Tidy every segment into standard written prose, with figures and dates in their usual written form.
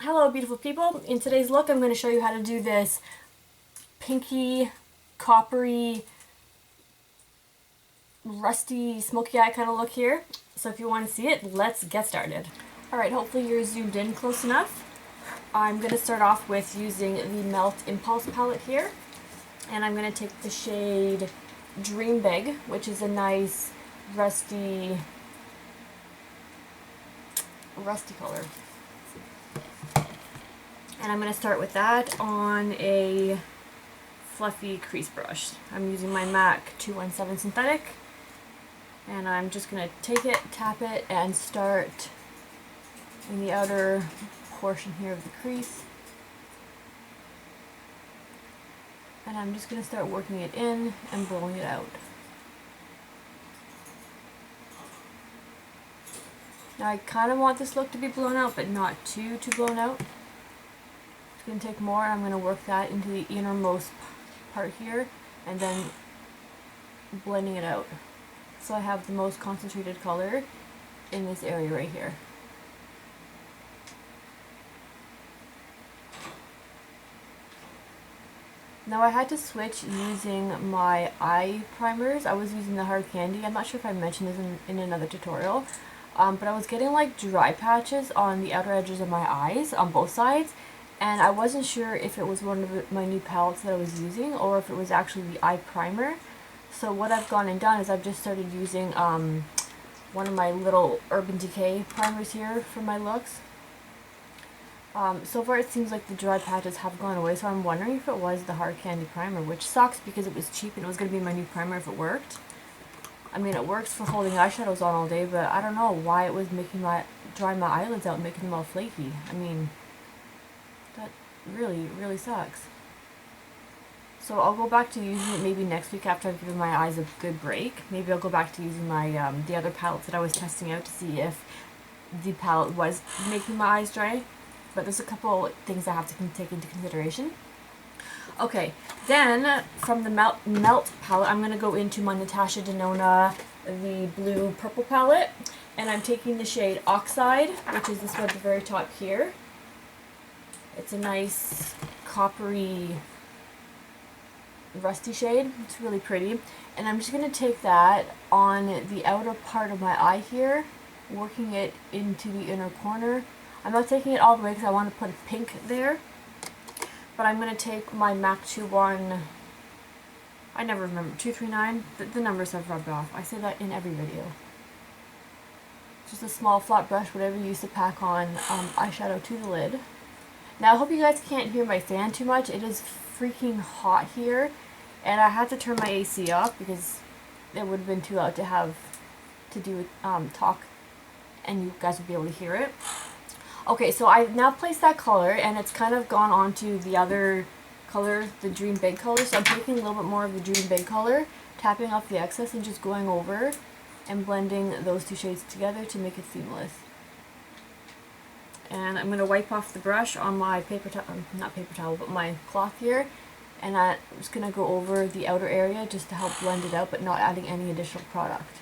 Hello beautiful people. In today's look I'm going to show you how to do this pinky, coppery, rusty, smoky eye kind of look here. So if you want to see it, let's get started. Alright, hopefully you're zoomed in close enough. I'm going to start off with using the Melt Impulse palette here. And I'm going to take the shade Dream Big, which is a nice rusty color. And I'm going to start with that on a fluffy crease brush. I'm using my MAC 217 Synthetic. And I'm just going to take it, tap it, and start in the outer portion here of the crease. And I'm just going to start working it in and blowing it out. Now I kind of want this look to be blown out, but not too blown out. It's going to take more. I'm going to work that into the innermost part here and then blending it out. So I have the most concentrated color in this area right here. Now I had to switch using my eye primers. I was using the Hard Candy. I'm not sure if I mentioned this in another tutorial, but I was getting like dry patches on the outer edges of my eyes on both sides, and I wasn't sure if it was one of my new palettes that I was using or if it was actually the eye primer. So what I've gone and done is I've just started using one of my little Urban Decay primers here for my looks. So far it seems like the dry patches have gone away, so I'm wondering if it was the Hard Candy primer, which sucks because it was cheap and it was going to be my new primer if it worked. I mean, it works for holding eyeshadows on all day, but I don't know why it was drying my eyelids out and making them all flaky. I mean, that really sucks. So I'll go back to using it maybe next week after I've given my eyes a good break. Maybe I'll go back to using my the other palettes that I was testing out to see if the palette was making my eyes dry. But there's a couple things I have to take into consideration. Okay, then from the Melt palette, I'm going to go into my Natasha Denona, the blue purple palette. And I'm taking the shade Oxide, which is this one at the very top here. It's a nice coppery, rusty shade. It's really pretty. And I'm just going to take that on the outer part of my eye here, working it into the inner corner. I'm not taking it all the way because I want to put a pink there. But I'm going to take my MAC 21, I never remember, 239. The numbers have rubbed off. I say that in every video. Just a small flat brush, whatever you use to pack on eyeshadow to the lid. Now I hope you guys can't hear my fan too much. It is freaking hot here. And I had to turn my AC off because it would have been too loud to have to do talk and you guys would be able to hear it. Okay, so I've now placed that color and it's kind of gone on to the other color, the Dream Big color. So I'm taking a little bit more of the Dream Big color, tapping off the excess and just going over and blending those two shades together to make it seamless. And I'm going to wipe off the brush on my not paper towel, but my cloth here. And I'm just going to go over the outer area just to help blend it out, but not adding any additional product.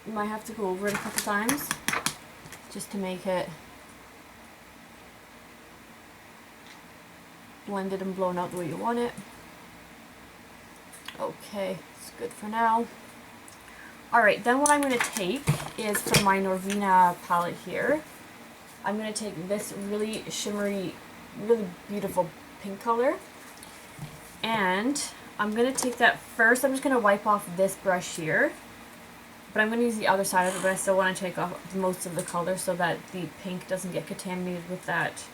You might have to go over it a couple times just to make it blended and blown out the way you want it. Okay, it's good for now. Alright, then what I'm going to take is from my Norvina palette here. I'm going to take this really shimmery, really beautiful pink color. And I'm going to take that first. I'm just going to wipe off this brush here. But I'm going to use the other side of it, but I still want to take off most of the color so that the pink doesn't get contaminated with that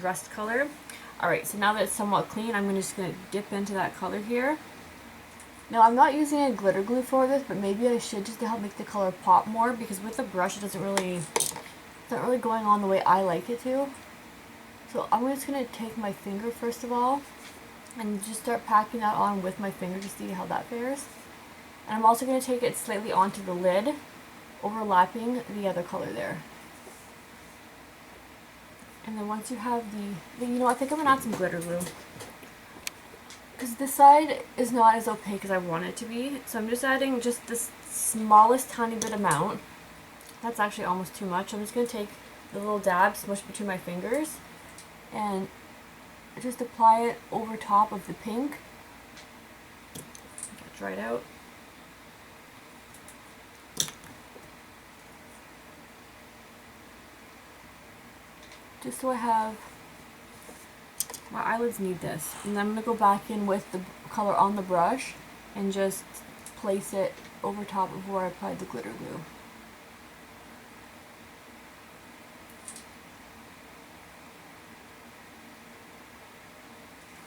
rust color. Alright, so now that it's somewhat clean, I'm just going to dip into that color here. Now I'm not using a glitter glue for this, but maybe I should just to help make the color pop more, because with the brush it's not really going on the way I like it to. So I'm just going to take my finger first of all and just start packing that on with my finger to see how that fares. And I'm also going to take it slightly onto the lid, overlapping the other color there. And then once you have you know, I think I'm going to add some glitter glue. Because this side is not as opaque as I want it to be. So I'm just adding just this smallest tiny bit amount That's actually almost too much. I'm just going to take the little dab, smush between my fingers, and just apply it over top of the pink. Get dried out. Just so I have, my eyelids need this. And then I'm going to go back in with the color on the brush and just place it over top of where I applied the glitter glue.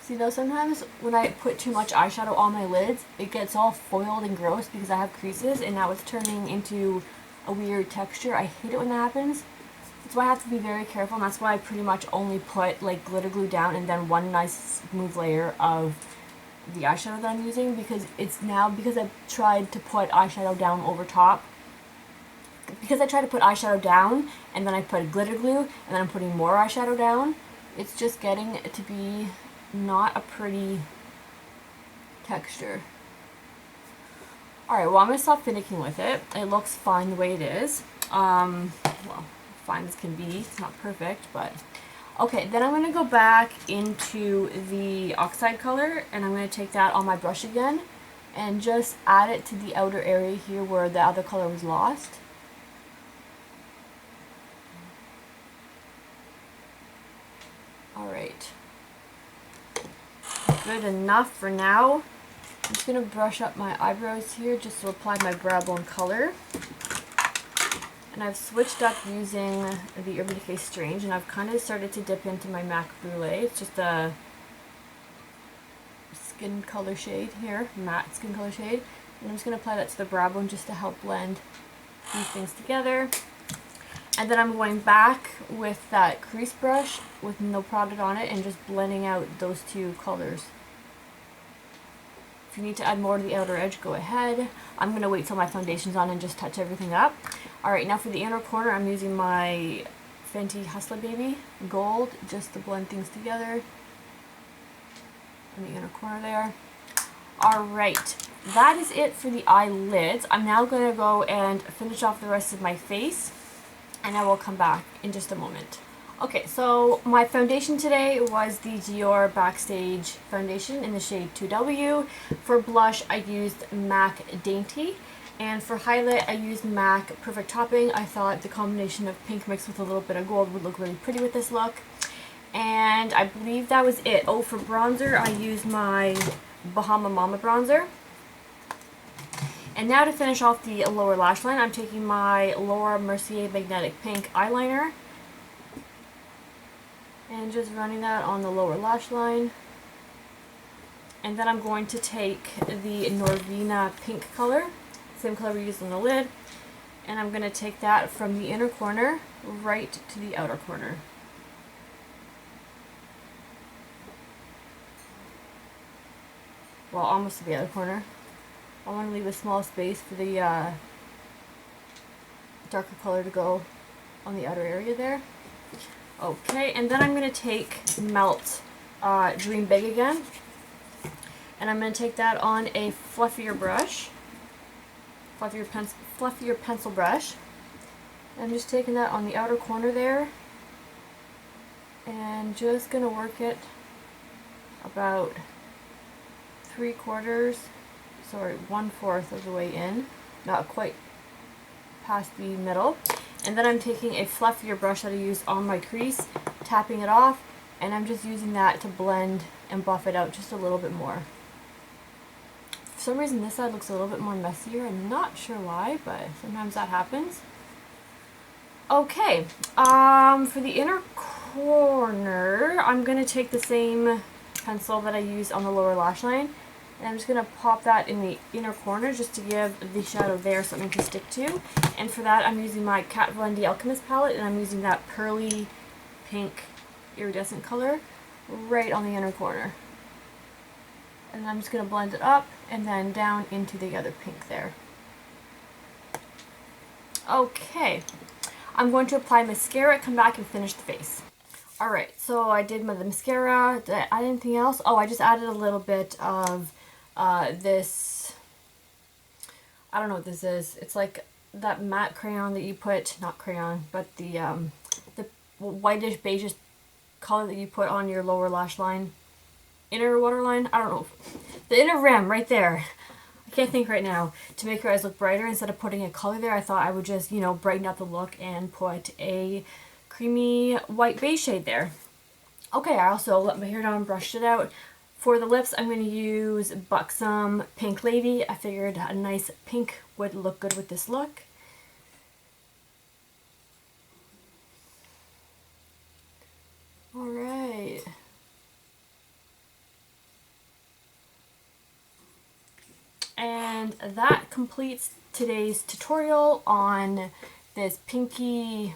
See though, sometimes when I put too much eyeshadow on my lids, it gets all foiled and gross because I have creases and now it's turning into a weird texture. I hate it when that happens. That's why I have to be very careful, and that's why I pretty much only put like glitter glue down and then one nice smooth layer of the eyeshadow that I'm using, because it's now, because I've tried to put eyeshadow down over top, because I try to put eyeshadow down and then I put glitter glue and then I'm putting more eyeshadow down, it's just getting to be not a pretty texture. Alright, well I'm going to stop finicking with it. It looks fine the way it is. Well, fine as can be. It's not perfect, but okay. Then I'm going to go back into the oxide color and I'm going to take that on my brush again and just add it to the outer area here where the other color was lost. Alright. Good enough for now. I'm just going to brush up my eyebrows here just to apply my brow bone color. And I've switched up using the Urban Decay Strange, and I've kind of started to dip into my MAC Brulee. It's just a skin color shade here, matte skin color shade. And I'm just going to apply that to the brow bone just to help blend these things together. And then I'm going back with that crease brush with no product on it and just blending out those two colors. If you need to add more to the outer edge, go ahead. I'm going to wait till my foundation's on and just touch everything up. Alright, now for the inner corner, I'm using my Fenty Hustler Baby Gold just to blend things together in the inner corner there. Alright, that is it for the eyelids. I'm now going to go and finish off the rest of my face, and I will come back in just a moment. Okay, so my foundation today was the Dior Backstage foundation in the shade 2W. For blush, I used MAC Dainty. And for highlight, I used MAC Perfect Topping. I thought the combination of pink mixed with a little bit of gold would look really pretty with this look. And I believe that was it. Oh, for bronzer, I used my Bahama Mama bronzer. And now to finish off the lower lash line, I'm taking my Laura Mercier Magnetic Pink eyeliner and just running that on the lower lash line. And then I'm going to take the Norvina Pink color, same color we used on the lid, and I'm going to take that from the inner corner right to the outer corner. Well, almost to the other corner. I want to leave a small space for the darker color to go on the outer area there. Okay, and then I'm going to take Melt Dream Big again, and I'm going to take that on a fluffier brush, fluffier pencil brush. And I'm just taking that on the outer corner there, and just going to work it about 1/4 of the way in, not quite past the middle. And then I'm taking a fluffier brush that I used on my crease, tapping it off, and I'm just using that to blend and buff it out just a little bit more. For some reason this side looks a little bit more messier. I'm not sure why, but sometimes that happens. Okay, for the inner corner, I'm going to take the same pencil that I used on the lower lash line, and I'm just going to pop that in the inner corner just to give the shadow there something to stick to. And for that, I'm using my Kat Von D Alchemist palette, and I'm using that pearly pink iridescent color right on the inner corner. And I'm just going to blend it up and then down into the other pink there. Okay, I'm going to apply mascara, come back and finish the face. Alright, so I did the mascara. Did I add anything else? Oh, I just added a little bit of this, I don't know what this is. It's like that matte crayon that you put, not crayon, but the whitish beigeish color that you put on your lower lash line, inner waterline, I don't know, the inner rim right there. I can't think right now. To make your eyes look brighter, instead of putting a color there, I thought I would just, you know, brighten up the look and put a creamy white beige shade there. Okay, I also let my hair down and brushed it out. For the lips, I'm going to use Buxom Pink Lady. I figured a nice pink would look good with this look. Alright. And that completes today's tutorial on this pinky,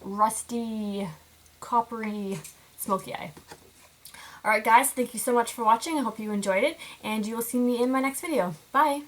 rusty, coppery, smoky eye. Alright guys, thank you so much for watching. I hope you enjoyed it, and you will see me in my next video. Bye!